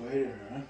quieter, huh?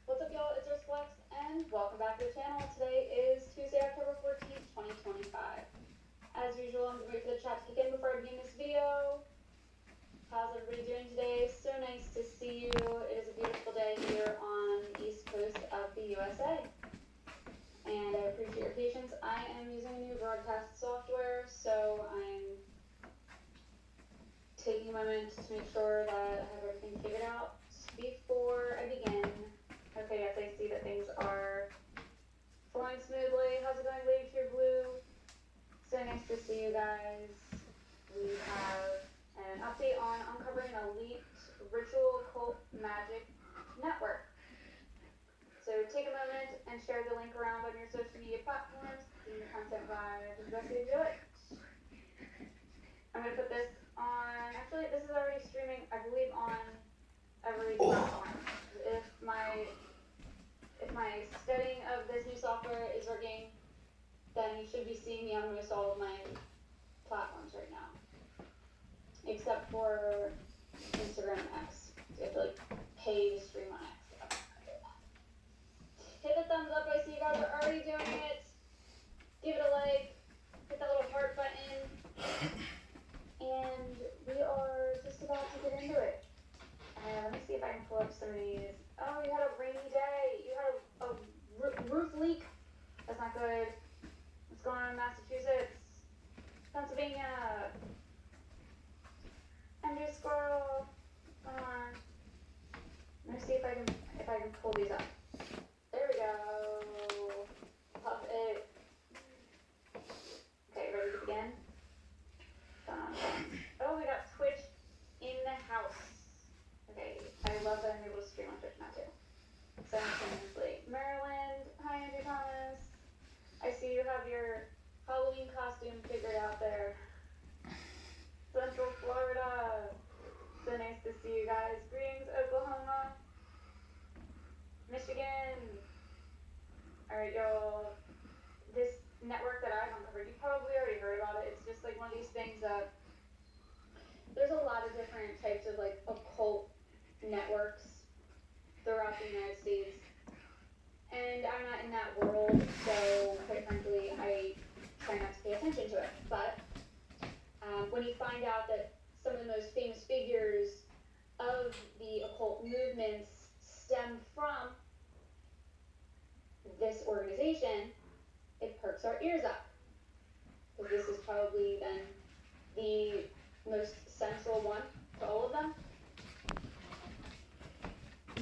What's up, y'all? It's Flex, and welcome back to the channel. Today is Tuesday, October 14th, 2025. As usual, I'm waiting for the chat to kick in before I begin this video. How's everybody doing today? So nice to see you. It is a beautiful day here on the east coast of the USA. And I appreciate your patience. I am using a new broadcast software, so I'm taking a moment to make sure that I have everything figured out before I begin. Okay, yes, I see that things are flowing smoothly. How's it going, Lady Pure Blue? So nice to see you guys. We have an update on uncovering an elite ritual cult magic network. So take a moment and share the link around on your social media platforms. Senior Content Vibes is the best way to do it. I'm going to put this on, actually this is already streaming, I believe, on every platform. If my studying of this new software is working, then you should be seeing me on almost all of my platforms right now. Except for Instagram and X. So you have to pay to stream on X. Hit the thumbs up, I see you guys are already doing it. Give it a like, hit that little heart button. And we are just about to get into it. Let me see if I can pull up some of these. Oh, you had a rainy day. You had a roof leak. That's not good. What's going on in Massachusetts? Pennsylvania. MJ Squirrel. Come on. Let me see if I can pull these up. There we go. Puff it. Okay, ready to begin? Oh, we got Twitch in the house. Okay, I love that I'm able to stream on Twitch now too. Simultaneously. Maryland, hi Andrew Thomas. I see you have your Halloween costume figured out there. Central Florida. So nice to see you guys. Greetings, Oklahoma. Michigan. Alright, y'all. This network that I've uncovered, you probably already heard about it. It's just one of these things that there's a lot of different types of occult networks throughout the United States. And I'm not in that world, so quite frankly, I try not to pay attention to it. But when you find out that some of the most famous figures of the occult movements stem from this organization, it perks our ears up. Because this is probably then the most central one to all of them.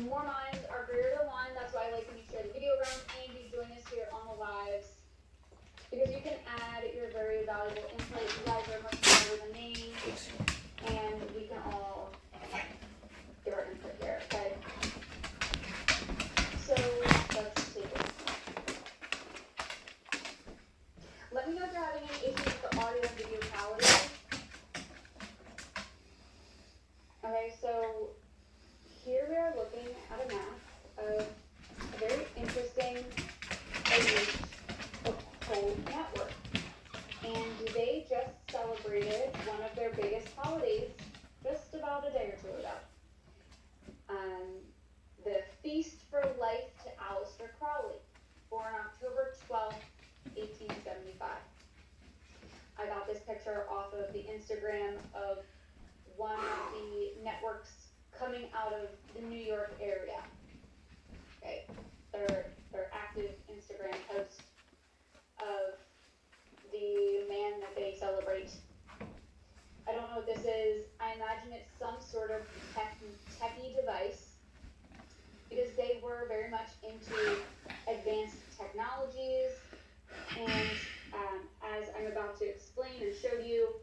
More minds are greater than one. That's why I like when you share the video around and you join us here on the lives. because you can add your very valuable input. You guys are much smarter than me, and we can all give our input here, okay? So, let's see. Let me know if you're having any issues with the audio and video quality. Okay, so here we are looking at a map of a very interesting elite cult network. And they just celebrated one of their biggest holidays just about a day or two ago. The Feast for Life to Aleister Crowley, born October 12th, 1875. I got this picture off of the Instagram of one of the networks coming out of the New York area. Okay, their active Instagram post of the man that they celebrate. I don't know what this is. I imagine it's some sort of techie device, because they were very much into advanced technologies, and as I'm about to explain and show you,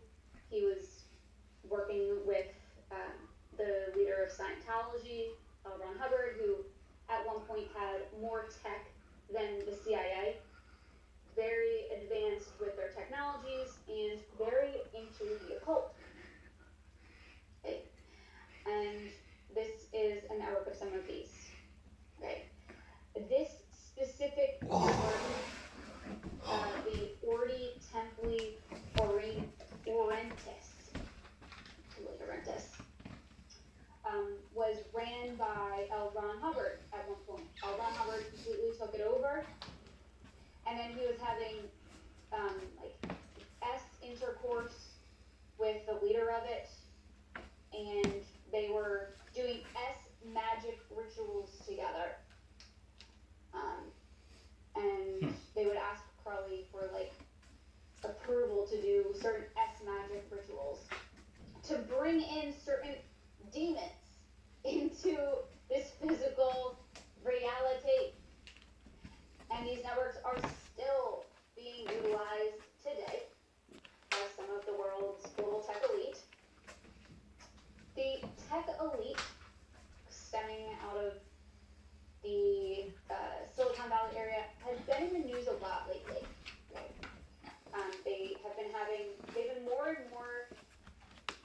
he was working with the leader of Scientology, L. Ron Hubbard, who at one point had more tech than the CIA, very advanced with their technologies, and very into the occult. Okay. And this is a network of some of these. Okay. This specific network, the Ordi Templi Orientis, was ran by L. Ron Hubbard at one point. L. Ron Hubbard completely took it over, and then he was having intercourse with the leader of it, and they were doing magic rituals together. And they would ask Crowley for approval to do certain magic rituals to bring in certain demons into this physical reality. And these networks are still being utilized today by some of the world's global tech elite. The tech elite, stemming out of the Silicon Valley area, has been in the news a lot lately. They've been more and more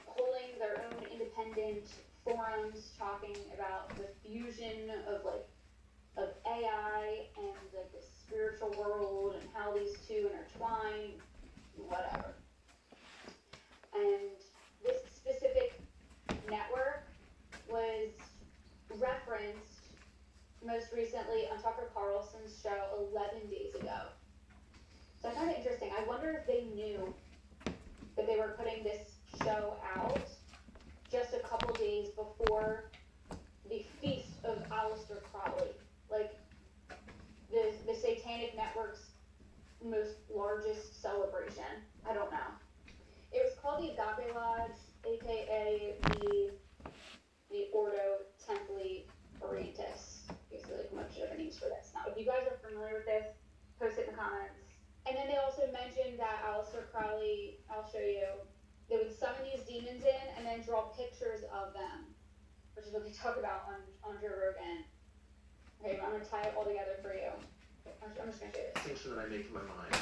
holding their own independent forums, talking about the fusion of AI and the spiritual world and how these two intertwine, whatever. And this specific network was referenced most recently on Tucker Carlson's show 11 days ago. So I find it interesting. I wonder if they knew that they were putting this show out just a couple days before the Feast of Aleister Crowley, the Satanic Network's most largest celebration. I don't know. It was called the Agape Lodge, aka the Ordo Templi Orientis. Basically, much of names for this. Now, if you guys are familiar with this, post it in the comments. And then they also mentioned that Aleister Crowley, I'll show you, they would summon these demons in and then draw pictures of them, which is what they talk about on Joe Rogan. Okay, I'm going to tie it all together for you. I'm just going to show you this. Distinction that I make in my mind,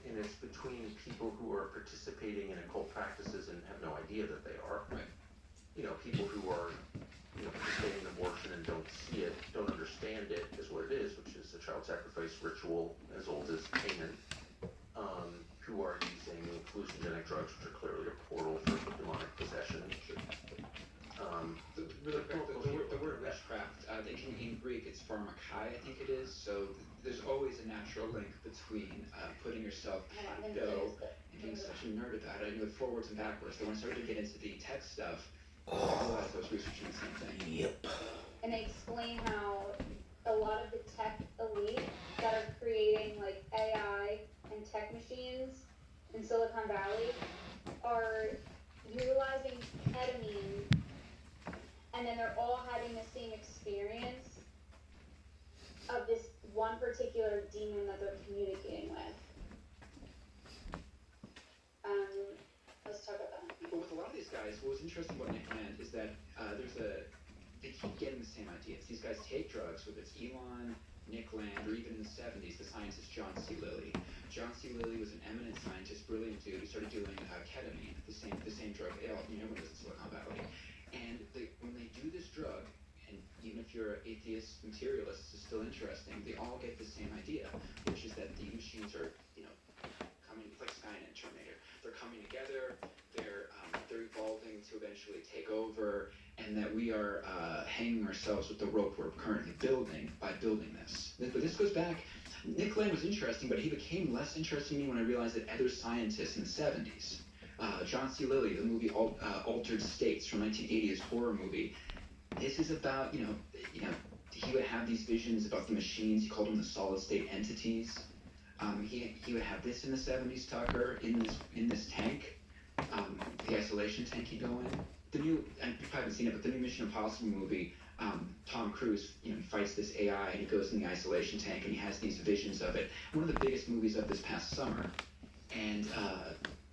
and it's between people who are participating in occult practices and have no idea that they are. Right. People who are, participating in abortion and don't see it, don't understand it as what it is, which is a child sacrifice ritual as old as Canaan, who are using hallucinogenic drugs, which are clearly a portal for demonic possession. Really quick, the word witchcraft, in Greek, it's pharmakai, I think it is. So there's always a natural link between putting yourself on dough and being such a nerd about it. I knew it forwards and backwards. So when I started to get into the tech stuff, I realized I was researching the same thing. Yep. And they explain how a lot of the tech elite that are creating AI and tech machines in Silicon Valley are utilizing ketamine, and then they're all having the same experience of this one particular demon that they're communicating with. guys, what was interesting about Nickland is that they keep getting the same ideas. These guys take drugs, whether it's Elon, Nickland, or even in the 70s, the scientist John C. Lilly. John C. Lilly was an eminent scientist, brilliant dude. He started doing ketamine, the same drug, when it was in Silicon Valley. And when they do this drug, and even if you're an atheist materialist, it's still interesting, they all get the same idea, which is that the machines are, coming, it's like Skynet, Terminator. They're coming together, they're evolving to eventually take over, and that we are hanging ourselves with the rope we're currently building by building this. But this goes back, Nick Land was interesting, but he became less interesting to me when I realized that other scientists in the 70s, John C. Lilly, the movie Altered States from 1980, his horror movie, this is about, he would have these visions about the machines, he called them the solid state entities. He would have this in the 70s, Tucker, in this tank, the isolation tank he'd go in. The new, and you probably haven't seen it, but the new Mission Impossible movie, Tom Cruise, he fights this AI and he goes in the isolation tank and he has these visions of it. One of the biggest movies of this past summer. And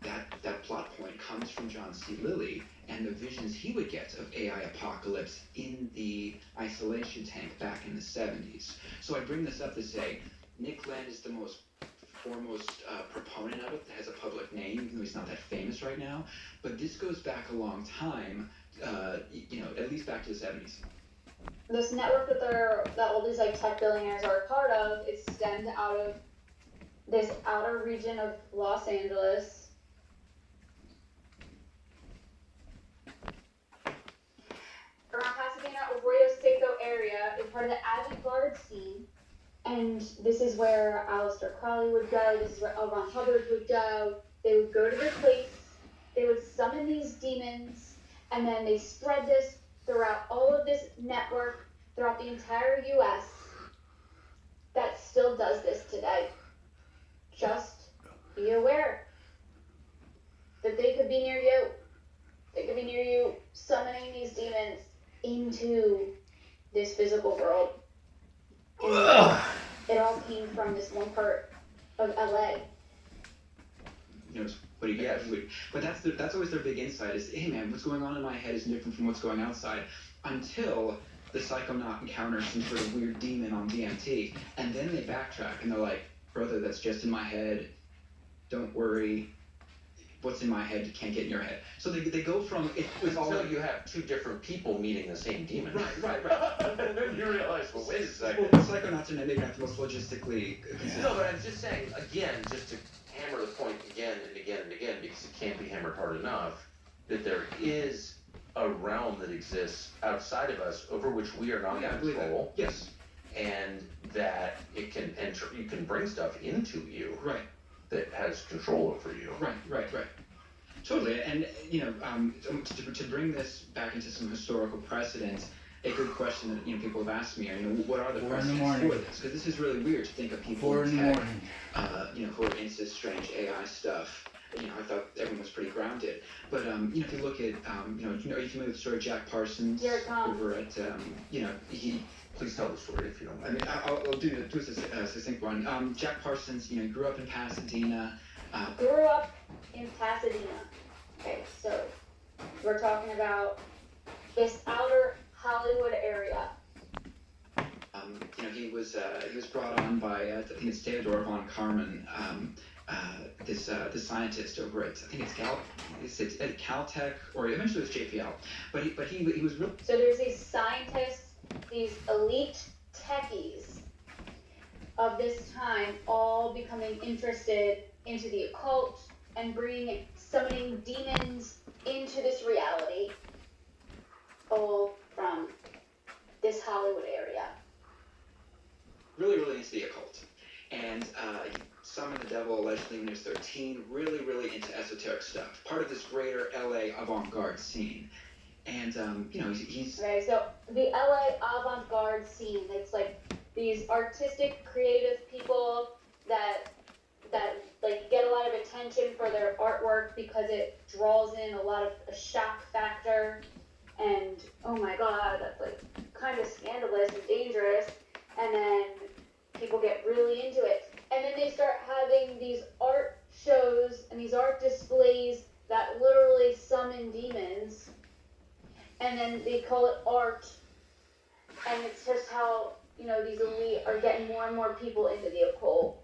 that plot point comes from John C. Lilly and the visions he would get of AI apocalypse in the isolation tank back in the 70s. So I bring this up to say, Nick Land is the most foremost proponent of it that has a public name, even though he's not that famous right now. But this goes back a long time, at least back to the 70s. This network that all these like tech billionaires are a part of is stemmed out of this outer region of Los Angeles. Around Pasadena, Arroyo Seco area is part of the avant-garde scene. And this is where Aleister Crowley would go, this is where L. Ron Hubbard would go. They would go to this place, they would summon these demons, and then they spread this throughout all of this network, throughout the entire US, that still does this today. Just be aware that they could be near you. They could be near you, summoning these demons into this physical world. And it all came from this one part of LA. What do you get? But that's always their big insight is, hey man, what's going on in my head is different from what's going outside, until the Psychonaut encounters some sort of weird demon on DMT, and then they backtrack and they're like, brother, that's just in my head, don't worry, what's in my head can't get in your head. So they go from, it's all... So you have two different people meeting the same demon. Right. And then you realize, well, wait a second. Well, Psychonauts are maybe not the most logistically consistent. No, but I'm just saying, again, just to hammer the point again and again and again, because it can't be hammered hard enough, that there is a realm that exists outside of us over which we are not in control. Yes. And that it can enter, you can bring stuff into you. Right. That has control over you. Right. Totally. And, to bring this back into some historical precedent, a good question that, people have asked me are, what are the precedents for this? Because this is really weird to think of people in tech, who are into this strange AI stuff. I thought everyone was pretty grounded. But, if you look at, are you familiar with the story of Jack Parsons? Over at, he... Please tell the story if you don't mind. I'll do a succinct one. Jack Parsons, grew up in Pasadena. Okay, so we're talking about this outer Hollywood area. He was brought on by I think it's Theodore von Karman, this scientist over at I think it's at Caltech, or eventually it was JPL. But he was real. So there's these scientists, these elite techies of this time, all becoming interested into the occult and summoning demons into this reality, all from this Hollywood area. Really, really into the occult. And he summoned the devil allegedly when he was 13, really into esoteric stuff. Part of this greater LA avant-garde scene. And, he's... Okay, so the LA avant-garde scene, it's like these artistic, creative people that like get a lot of attention for their artwork because it draws in a lot of a shock factor, and oh my god, that's like kind of scandalous and dangerous, and then people get really into it, and then they start having these art shows and these art displays that literally summon demons. how, these elite are getting more and more people into the occult.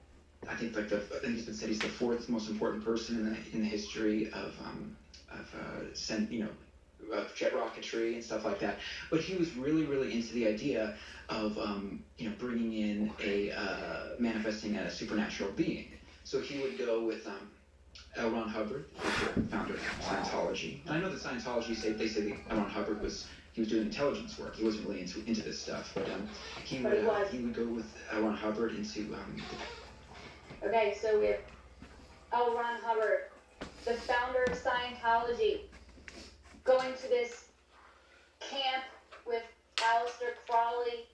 I think I think it's been said he's the fourth most important person in the history of jet rocketry and stuff like that. But he was really into the idea of bringing in manifesting a supernatural being. So he would go with L. Ron Hubbard, the founder of Scientology. And I know that Scientology say that L. Ron Hubbard was doing intelligence work. He wasn't really into this stuff, but he would go with L. Ron Hubbard into Okay, so we have L. Ron Hubbard, the founder of Scientology, going to this camp with Aleister Crowley,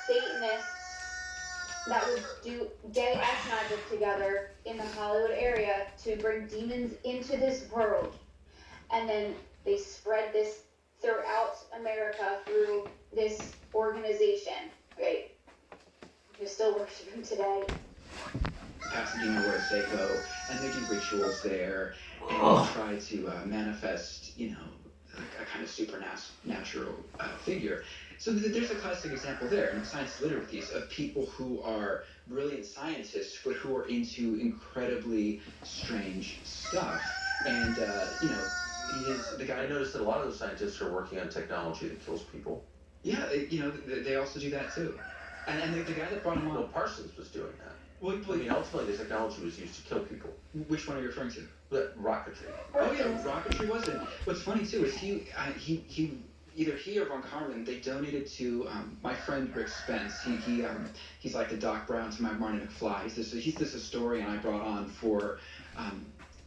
Satanists that would do gay ass magic together in the Hollywood area to bring demons into this world. And then they spread this throughout America through this organization, right? You still worship him today. Pasadena, where they go, and they do rituals there, and try to manifest, a kind of supernatural figure. So there's a classic example there in science literacy of people who are brilliant scientists, but who are into incredibly strange stuff. And the guy. I noticed that a lot of the scientists are working on technology that kills people. Yeah, they also do that too. And the guy that brought him on. Well, Parsons was doing that. Well, ultimately, the technology was used to kill people. Which one are you referring to? The rocketry. Oh yeah, rocketry wasn't. What's funny too is he either he or Von Karman, they donated to my friend Rick Spence. He's like the Doc Brown to my Marty McFly. He's this historian I brought on for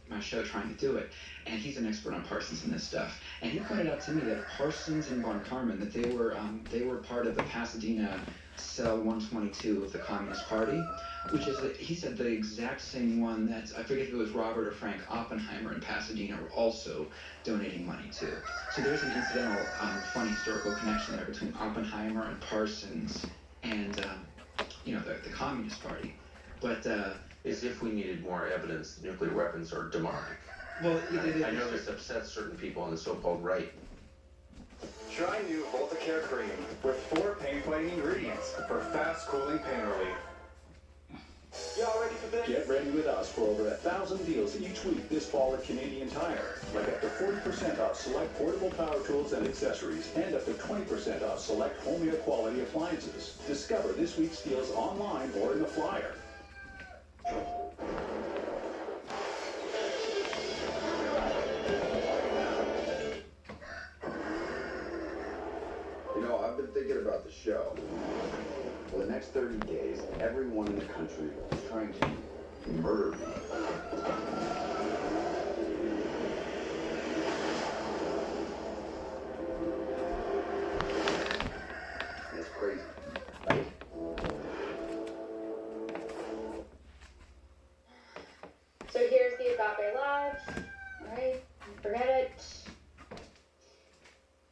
my show trying to do it, and he's an expert on Parsons and this stuff. And he pointed out to me that Parsons and Von Karman, that they were part of the Pasadena Cell 122 of the Communist Party, which is, he said, the exact same one that, I forget if it was Robert or Frank Oppenheimer in Pasadena were also donating money to. So there's an incidental, funny historical connection there between Oppenheimer and Parsons and, the Communist Party. But, as if we needed more evidence that nuclear weapons are demonic. Well, I know this upsets certain people on the so-called right. Try new Voltacare cream with 4 pain-fighting ingredients for fast cooling pain relief. Y'all ready for this? Get ready with us for over 1,000 deals each week this fall at Canadian Tire. Like up to 40% off select portable power tools and accessories, and up to 20% off select home air quality appliances. Discover this week's deals online or in the flyer. I've been thinking about the show. For the next 30 days, everyone in the country is trying to murder me. It's crazy, right? So here's the Agape Lodge. Alright, forget it.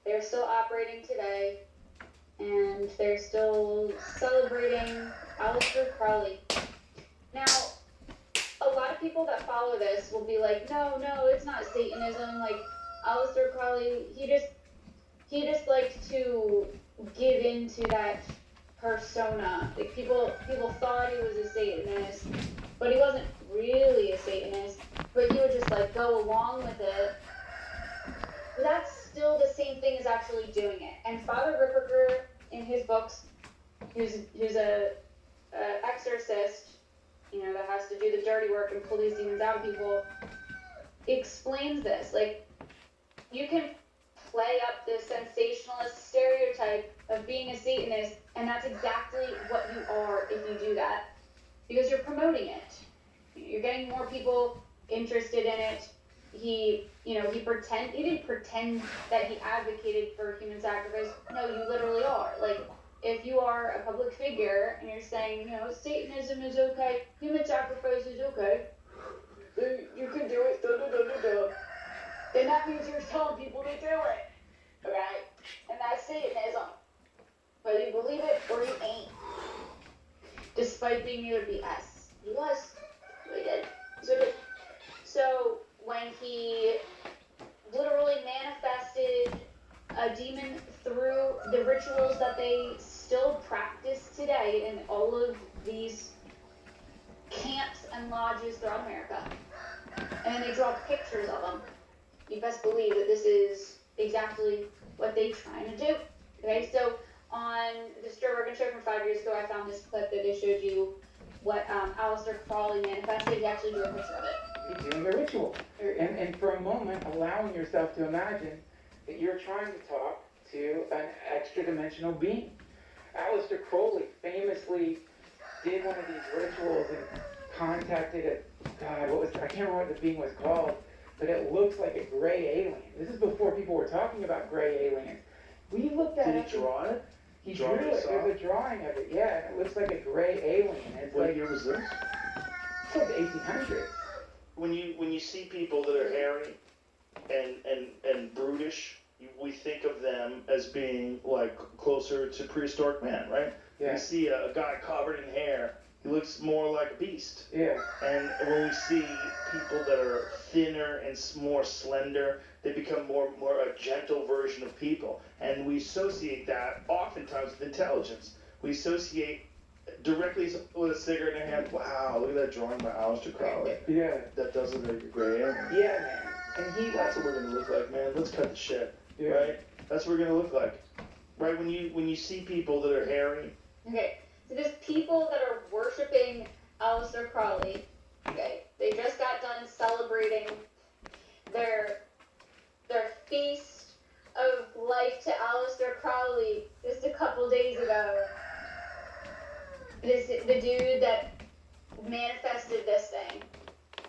They're still operating today, and they're still celebrating Aleister Crowley. Now, a lot of people that follow this will be like, no, it's not Satanism. Like, Aleister Crowley, he just liked to give into that persona. Like, people thought he was a Satanist, but he wasn't really a Satanist. But he would just like go along with it. But that's still the same thing as actually doing it. And Father Ripperger, in his books, who's a exorcist, that has to do the dirty work and pull these demons out of people, explains this. Like, you can play up this sensationalist stereotype of being a Satanist, and that's exactly what you are if you do that, because you're promoting it. You're getting more people interested in it. He didn't pretend that he advocated for human sacrifice. No, you literally are. Like, if you are a public figure and you're saying, Satanism is okay, human sacrifice is okay, then you can do it, then that means you're telling people to do it, okay? And that's Satanism. Whether you believe it or you ain't. Despite being either BS. He was. He did. So when he literally manifested a demon through the rituals that they still practiced today in all of these camps and lodges throughout America. And then they draw pictures of them. You best believe that this is exactly what they're trying to do. Okay, so on the Joe Rogan show from 5 years ago, I found this clip that they showed you what Aleister Crowley manifested. He actually drew a picture of it. He's doing a ritual. And for a moment, allowing yourself to imagine that you're trying to talk to an extra dimensional being. Aleister Crowley famously did one of these rituals and contacted I can't remember what the being was called, but it looks like a gray alien. This is before people were talking about gray aliens. We looked at it. Did he draw it? He drew it. There's a drawing of it, yeah. And it looks like a gray alien. It's What like, year was this? it's like the 1800s. When you see people that are hairy and brutish, we think of them as being like closer to prehistoric man, right? Yeah. We see a guy covered in hair, he looks more like a beast. Yeah. And when we see people that are thinner and more slender, they become more a gentle version of people. And we associate that oftentimes with intelligence. We associate directly with a cigarette in your hand. Wow, look at that drawing by Aleister Crowley. Yeah. That does look like a gray alien. Yeah, man. And he That's what we're gonna look like, man. Let's cut the shit. Yeah. Right? That's what we're gonna look like. Right? When you see people that are hairy, Okay, so there's people that are worshiping Aleister Crowley. Okay, they just got done celebrating their feast of life to Aleister Crowley just a couple days ago. The dude that manifested this thing.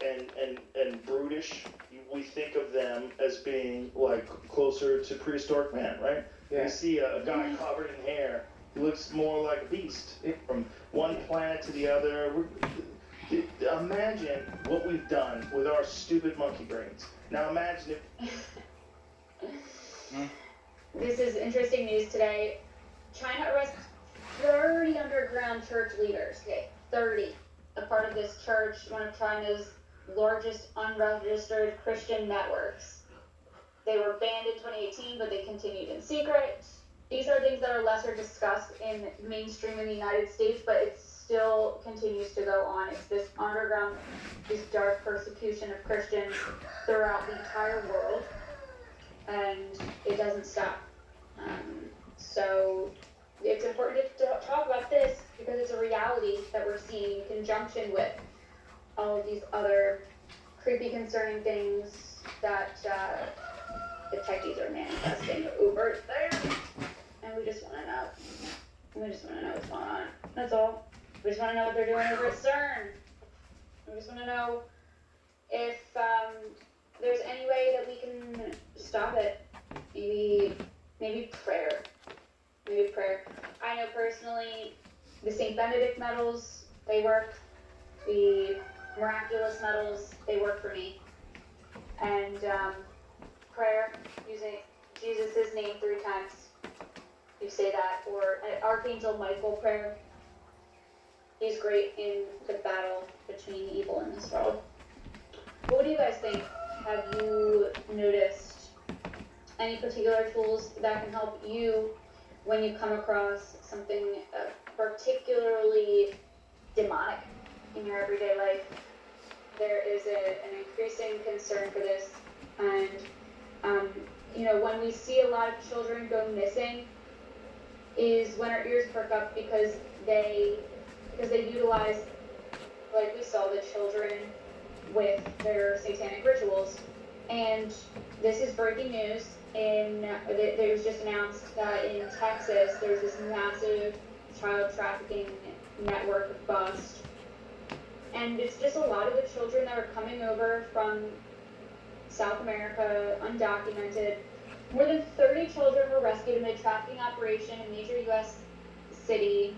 and brutish, we think of them as being like closer to prehistoric man, right? Yeah. We see a guy covered in hair, he looks more like a beast. From one planet to the other. Imagine what we've done with our stupid monkey brains. Now imagine if This is interesting news today. China arrests 30 underground church leaders. Okay, 30. A part of this church, one of China's largest unregistered Christian networks. They were banned in 2018, but they continued in secret. These are things that are lesser discussed in mainstream in the United States, but it still continues to go on. It's this underground, this dark persecution of Christians throughout the entire world, and it doesn't stop. So it's important to talk about this because it's a reality that we're seeing in conjunction with all of these other creepy, concerning things that the techies are manifesting. Uber's there, and we just want to know. We just want to know what's going on. That's all. We just want to know what they're doing over at CERN. We just want to know if there's any way that we can stop it. Maybe prayer. Maybe prayer. I know personally the St. Benedict medals, they work. The miraculous medals, they work for me. And prayer, using Jesus' name 3 times. You say that. Or Archangel Michael prayer. He's great in the battle between evil in this world. What do you guys think? Have you noticed any particular tools that can help you when you come across something particularly demonic in your everyday life? There is an increasing concern for this, and when we see a lot of children go missing is when our ears perk up because they utilize, like we saw, the children with their satanic rituals. And this is breaking news. It was just announced that in Texas there's this massive child trafficking network bust. And it's just a lot of the children that are coming over from South America, undocumented. More than 30 children were rescued in a trafficking operation in a major U.S. city.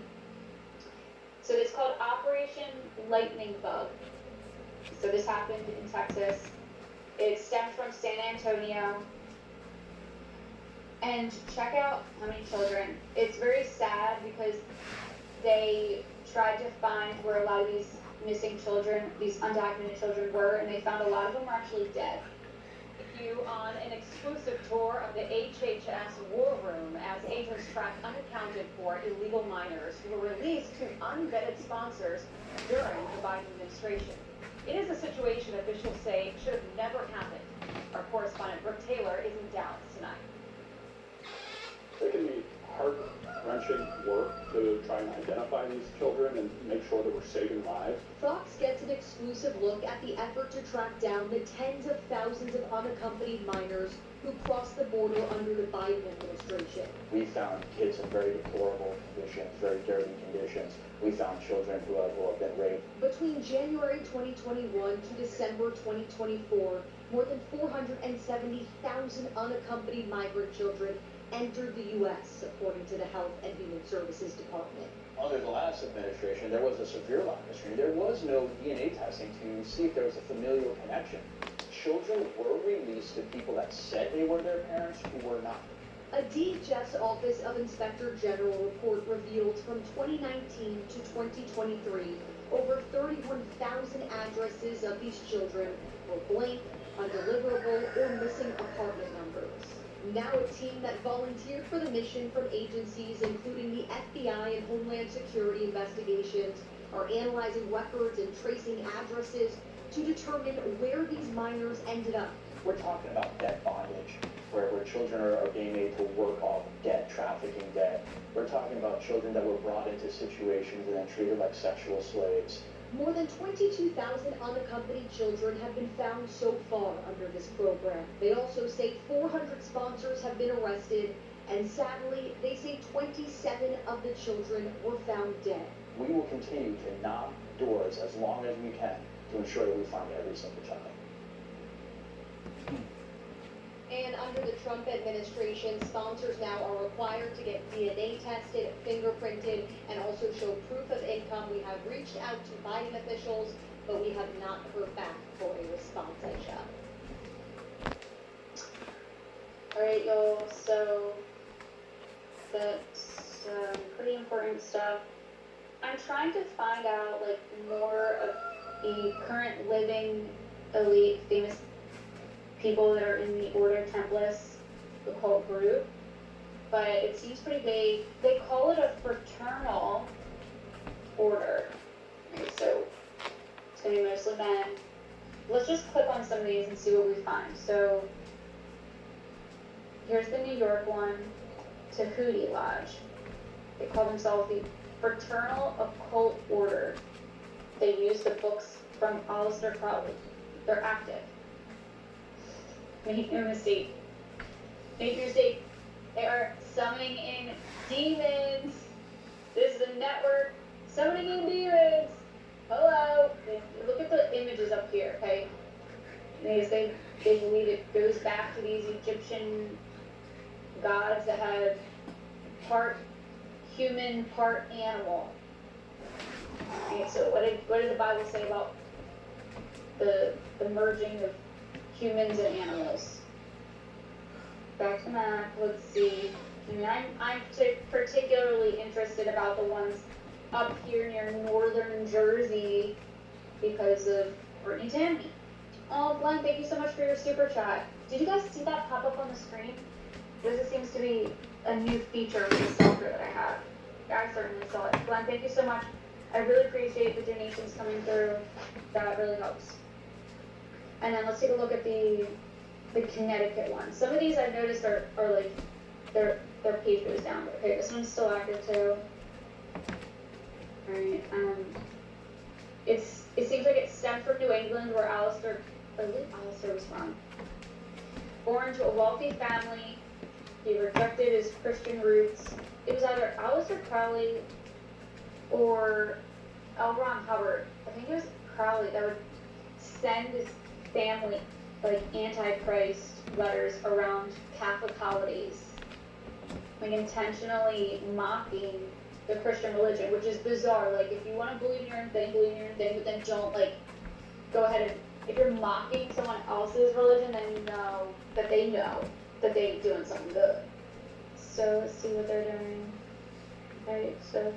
So it's called Operation Lightning Bug. So this happened in Texas. It stemmed from San Antonio. And check out how many children. It's very sad because they tried to find where a lot of these missing children, these undocumented children were, and they found a lot of them were actually dead. you on an exclusive tour of the HHS War Room as agents track unaccounted for illegal minors who were released to unvetted sponsors during the Biden administration. It is a situation officials say should have never happened. Our correspondent Brooke Taylor is in Dallas tonight. It can be heart-wrenching work to try and identify these children and make sure that we're saving lives. Fox gets an exclusive look at the effort to track down the tens of thousands of unaccompanied minors who crossed the border under the Biden administration. We found kids in very deplorable conditions, very dirty conditions. We found children who have been raped. Between January 2021 to December 2024, more than 470,000 unaccompanied migrant children entered the U.S., according to the Health and Human Services Department. Under the last administration, there was a severe lack of screening. There was no DNA testing to see if there was a familial connection. Children were released to people that said they were their parents who were not. A DHS Office of Inspector General report revealed from 2019 to 2023, over 31,000 addresses of these children were blank, undeliverable, or missing apartment numbers. Now a team that volunteered for the mission from agencies including the FBI and Homeland Security investigations are analyzing records and tracing addresses to determine where these minors ended up. We're talking about debt bondage, where children are being made to work off debt, trafficking debt. We're talking about children that were brought into situations and then treated like sexual slaves. More than 22,000 unaccompanied children have been found so far under this program. They also say 400 sponsors have been arrested, and sadly, they say 27 of the children were found dead. We will continue to knock doors as long as we can to ensure that we find every single child. And under the Trump administration, sponsors now are required to get DNA tested, fingerprinted, and also show proof of income. We have reached out to Biden officials, but we have not heard back for a response, Aisha. Alright, y'all, so that's pretty important stuff. I'm trying to find out, like, more of the current living elite famous people that are in the Ordo Templis, the cult group, but it seems pretty vague. They call it a fraternal order. Okay, so it's gonna be mostly men. Let's just click on some of these and see what we find. So here's the New York one, Tahuti Lodge. They call themselves the Fraternal Occult Order. They use the books from Aleister Crowley. They're active. Make no mistake. Make no mistake. They are summoning in demons. This is a network summoning in demons. Hello. Look at the images up here, okay? They believe it goes back to these Egyptian gods that had part human, part animal. Okay, so what did the Bible say about the merging of humans and animals? Back to map, let's see. I mean, I'm particularly interested about the ones up here near northern Jersey because of Brittany Tammy. Oh, Glenn, thank you so much for your super chat. Did you guys see that pop up on the screen? This seems to be a new feature with the software that I have. I certainly saw it. Glenn, thank you so much. I really appreciate the donations coming through. That really helps. And then let's take a look at the Connecticut one. Some of these I've noticed are like their page goes down. Okay, this one's still active too. Alright, it seems like it stemmed from New England where Aleister was from. Born to a wealthy family, he rejected his Christian roots. It was either Aleister Crowley or L. Ron Hubbard. I think it was Crowley that would send his family like anti-Christ letters around Catholic holidays, like intentionally mocking the Christian religion, which is bizarre. Like, if you want to believe in your own thing, believe in your own thing, but then don't like go ahead and if you're mocking someone else's religion, then you know that they're doing something good. So let's see what they're doing. Okay, so